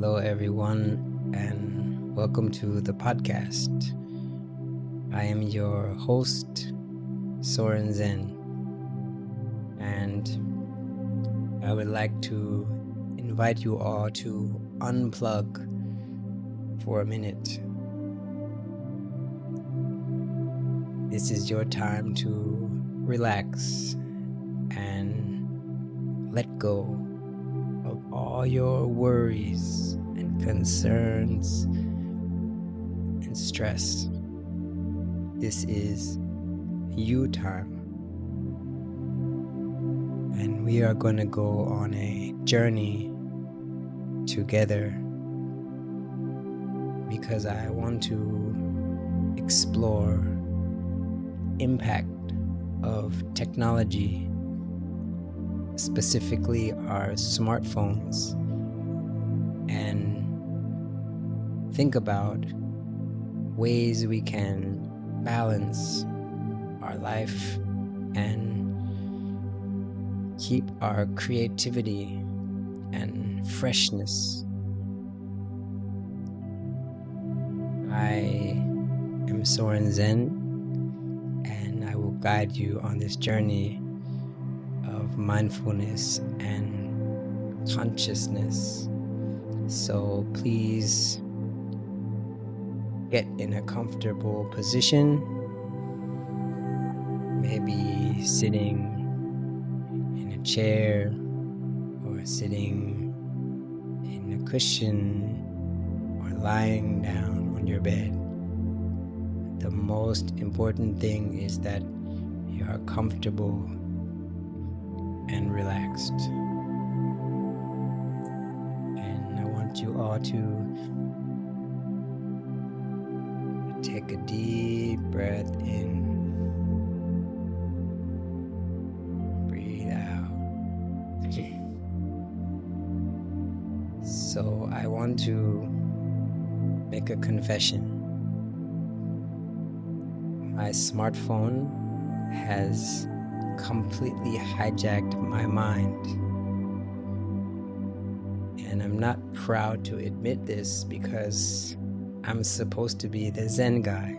Hello, everyone, and welcome to the podcast. I am your host, Soren Zen, and I would like to invite you all to unplug for a minute. This is your time to relax and let go of all your worries and concerns and stress. This is you time, and we are going to go on a journey together because I want to explore impact of technology, specifically our smartphones, and think about ways we can balance our life and keep our creativity and freshness. I am Soren Zen, and I will guide you on this journey of mindfulness and consciousness. So please get in a comfortable position, maybe sitting in a chair or sitting in a cushion or lying down on your bed. The most important thing is that you are comfortable and relaxed. And I want you all to take a deep breath in, breathe out. So I want to make a confession. My smartphone has completely hijacked my mind. And I'm not proud to admit this because I'm supposed to be the Zen guy,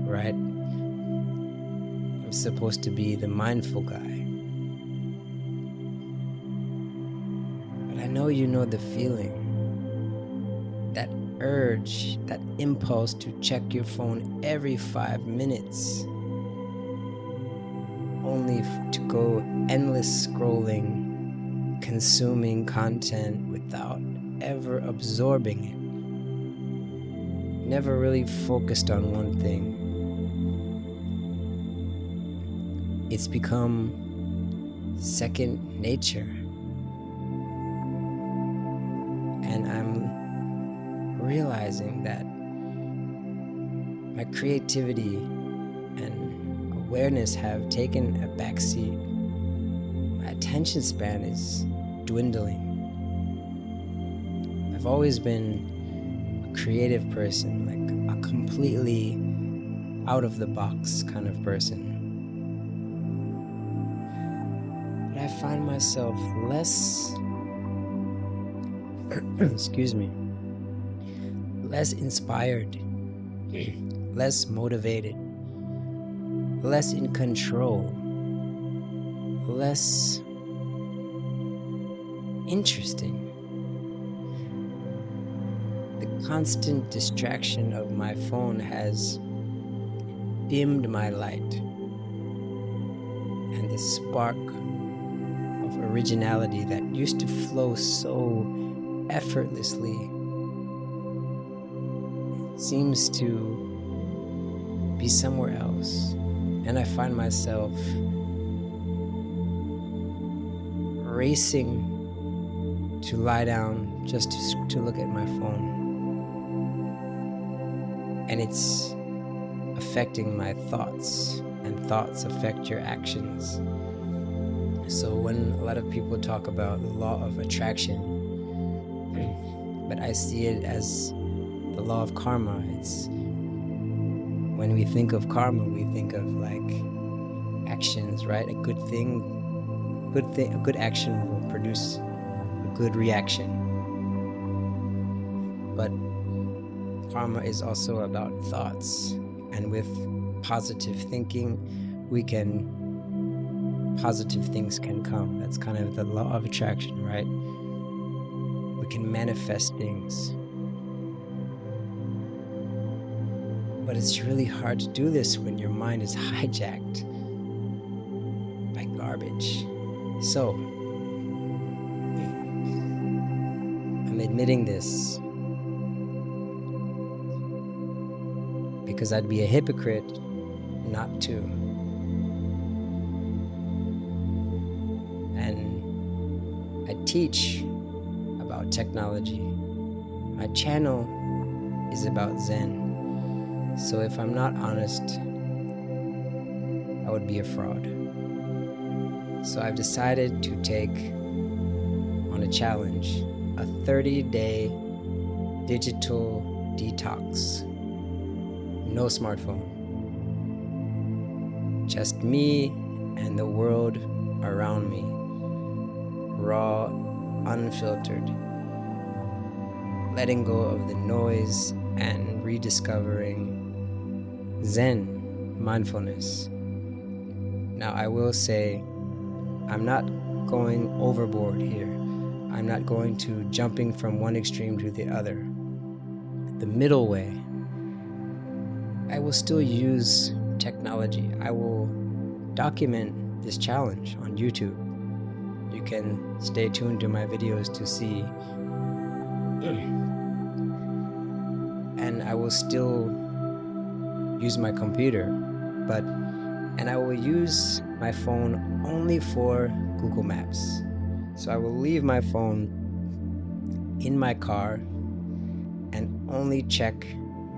right? I'm supposed to be the mindful guy. But I know you know the feeling, that urge, that impulse to check your phone every 5 minutes, only to go endless scrolling, consuming content without ever absorbing it. Never really focused on one thing. It's become second nature. And I'm realizing that my creativity and awareness have taken a backseat. My attention span is dwindling. I've always been a creative person, like a completely out of the box kind of person. But I find myself less excuse me, less inspired, less motivated, less in control, less interesting. The constant distraction of my phone has dimmed my light, and the spark of originality that used to flow so effortlessly seems to be somewhere else. And I find myself racing to lie down just to look at my phone. And it's affecting my thoughts, and thoughts affect your actions. So when a lot of people talk about the law of attraction, but I see it as the law of karma. It's when we think of karma, we think of like actions, right? A good action will produce a good reaction. but karma is also about thoughts. And with positive thinking, positive things can come. That's kind of the law of attraction, right? We can manifest things. But it's really hard to do this when your mind is hijacked by garbage. So, I'm admitting this because I'd be a hypocrite not to. And I teach about technology. My channel is about Zen. So if I'm not honest, I would be a fraud. So I've decided to take on a challenge, a 30-day digital detox. No smartphone. Just me and the world around me. Raw, unfiltered. Letting go of the noise and rediscovering Zen, mindfulness. Now, I will say, I'm not going overboard here. I'm not going to jumping from one extreme to the other. The middle way. I will still use technology. I will document this challenge on YouTube. You can stay tuned to my videos to see. And I will still use my computer, and I will use my phone only for Google Maps. So I will leave my phone in my car and only check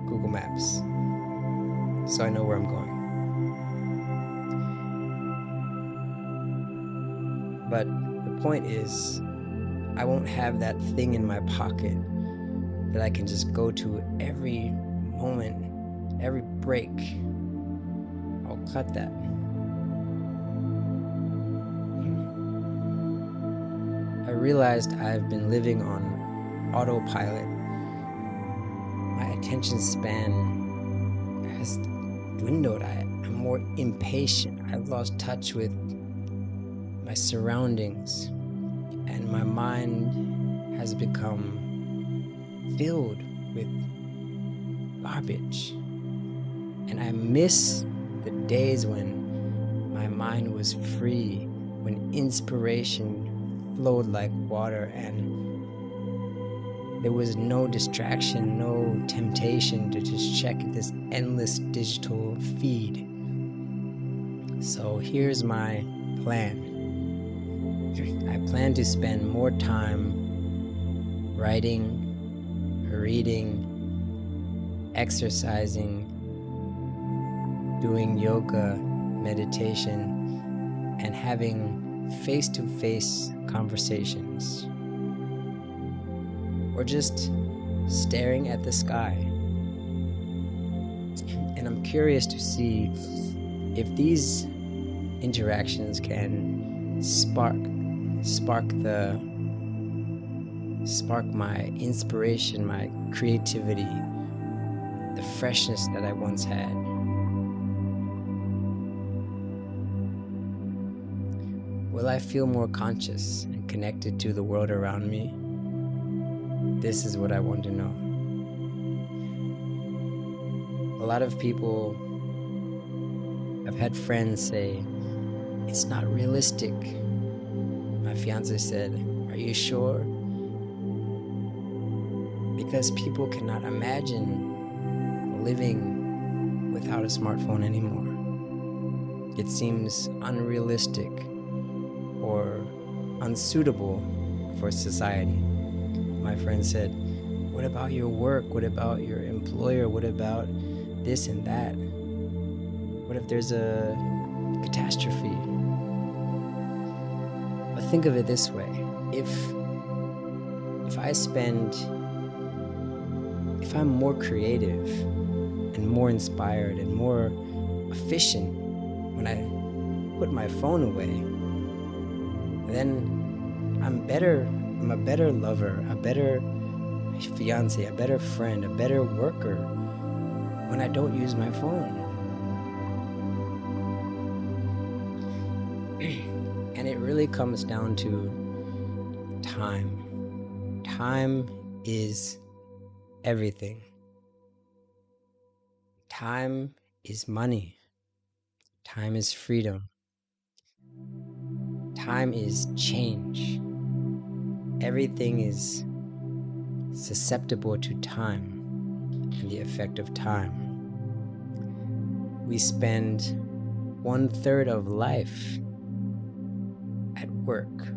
Google Maps so I know where I'm going. But the point is, I won't have that thing in my pocket that I can just go to every moment, every break. I'll cut that. I realized I've been living on autopilot. My attention span has dwindled. I'm more impatient. I've lost touch with my surroundings, and my mind has become filled with garbage. And I miss the days when my mind was free, when inspiration flowed like water and there was no distraction, no temptation to just check this endless digital feed. So here's my plan. I plan to spend more time writing, reading, exercising, doing yoga, meditation, and having face-to-face conversations. Or just staring at the sky. And I'm curious to see if these interactions can spark my inspiration, my creativity, the freshness that I once had. Will I feel more conscious and connected to the world around me? This is what I want to know. A lot of people, I've had friends say, it's not realistic. My fiance said, are you sure? Because people cannot imagine living without a smartphone anymore. It seems unrealistic or unsuitable for society. My friend said, what about your work? What about your employer? What about this and that? What if there's a catastrophe? But think of it this way. If I'm more creative and more inspired and more efficient when I put my phone away, then I'm a better lover, a better fiance, a better friend, a better worker when I don't use my phone. And it really comes down to time. Time is everything. Time is money. Time is freedom. Time is change. Everything is susceptible to time and the effect of time. We spend 1/3 of life at work.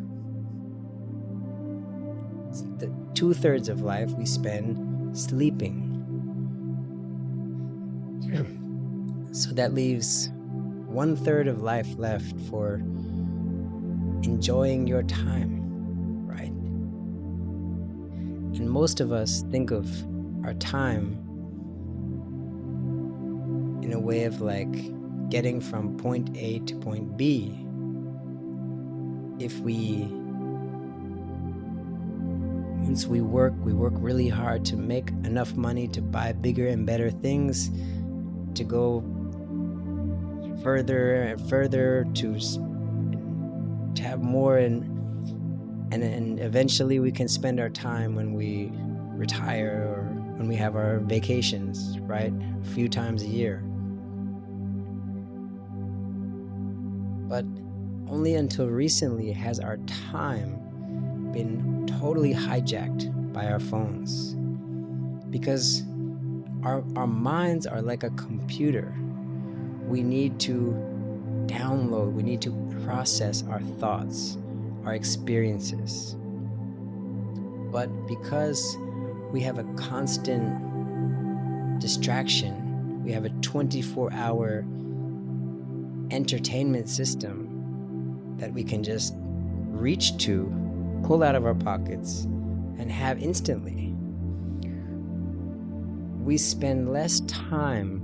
The 2/3 of life we spend sleeping. So that leaves 1/3 of life left for enjoying your time, right? And most of us think of our time in a way of like getting from point A to point B. If once we work really hard to make enough money to buy bigger and better things, to go further and further, to have more, and eventually we can spend our time when we retire or when we have our vacations, right? A few times a year. But only until recently has our time been totally hijacked by our phones, because our minds are like a computer. We need to download, we need to process our thoughts, our experiences. But because we have a constant distraction, we have a 24-hour entertainment system that we can just reach to, pull out of our pockets, and have instantly. We spend less time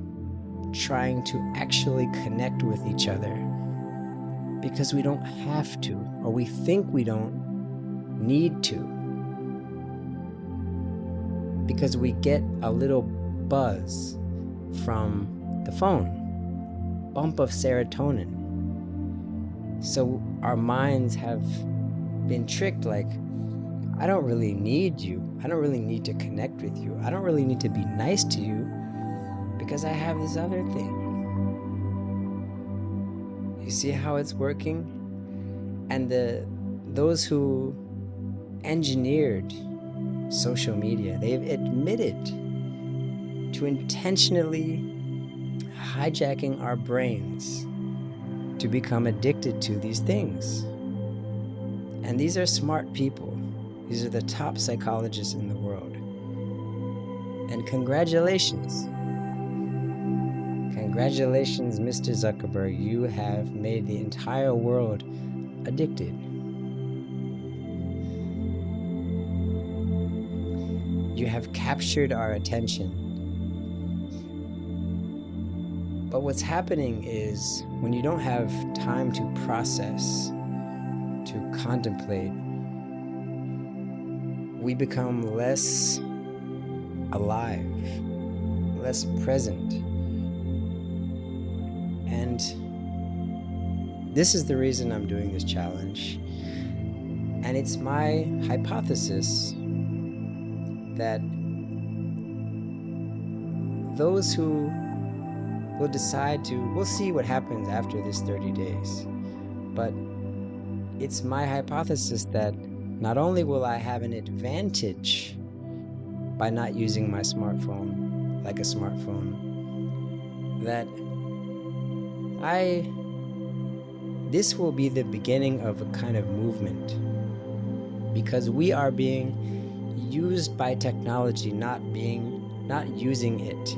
trying to actually connect with each other because we don't have to, or we think we don't need to, because we get a little buzz from the phone, bump of serotonin. So our minds have been tricked, like, I don't really need you. I don't really need to connect with you. I don't really need to be nice to you because I have this other thing. You see how it's working? And those who engineered social media, they've admitted to intentionally hijacking our brains to become addicted to these things. And these are smart people. These are the top psychologists in the world. And congratulations. Congratulations, Mr. Zuckerberg. You have made the entire world addicted. You have captured our attention. But what's happening is when you don't have time to process, to contemplate, we become less alive, less present. And this is the reason I'm doing this challenge. And it's my hypothesis that those who will decide to, we'll see what happens after this 30 days, but it's my hypothesis that not only will I have an advantage by not using my smartphone like a smartphone, that this will be the beginning of a kind of movement, because we are being used by technology, not using it.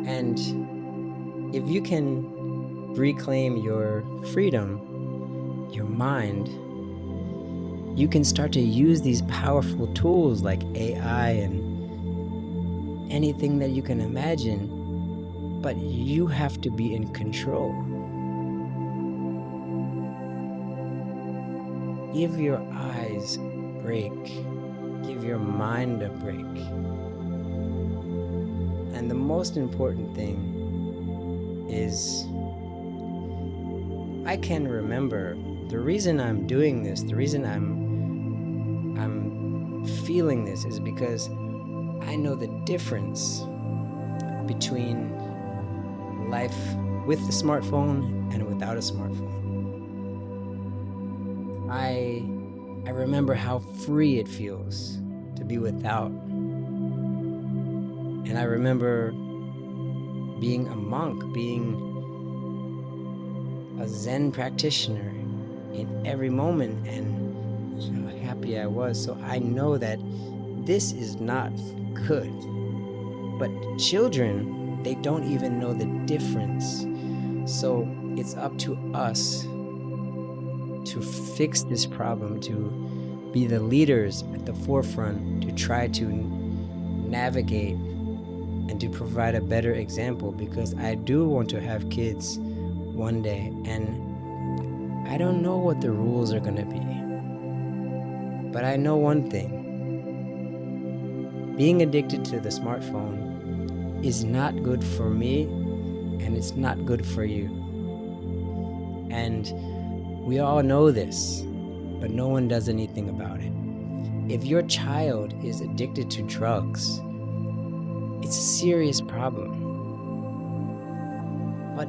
And if you can reclaim your freedom, your mind, you can start to use these powerful tools like AI and anything that you can imagine, but you have to be in control. Give your eyes break. Give your mind a break. And the most important thing is, I can remember the reason I'm doing this, the reason I'm feeling this is because I know the difference between life with the smartphone and without a smartphone. I remember how free it feels to be without. And I remember being a monk, being a Zen practitioner in every moment, and how happy I was. So I know that this is not good. But children, they don't even know the difference. So it's up to us to fix this problem, to be the leaders at the forefront, to try to navigate and to provide a better example, because I do want to have kids one day, and I don't know what the rules are going to be. But I know one thing. Being addicted to the smartphone is not good for me, and it's not good for you. And we all know this, but no one does anything about it. If your child is addicted to drugs, it's a serious problem. But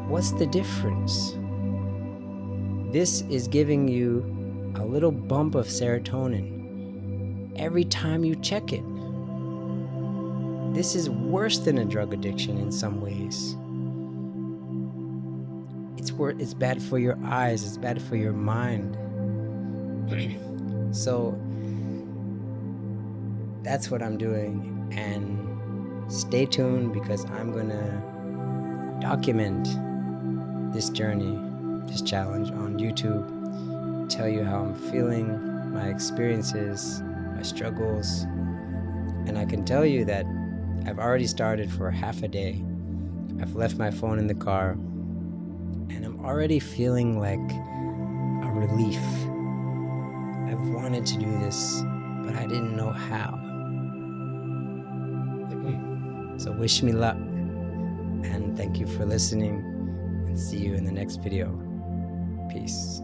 what's the difference? This is giving you a little bump of serotonin every time you check it. This is worse than a drug addiction in some ways. It's bad for your eyes, it's bad for your mind. So that's what I'm doing, and stay tuned, because I'm gonna document this journey, this challenge on YouTube, tell you how I'm feeling, my experiences, my struggles. And I can tell you that I've already started for half a day. I've left my phone in the car, and I'm already feeling like a relief. I've wanted to do this, but I didn't know how. So wish me luck, and thank you for listening, and see you in the next video. Peace.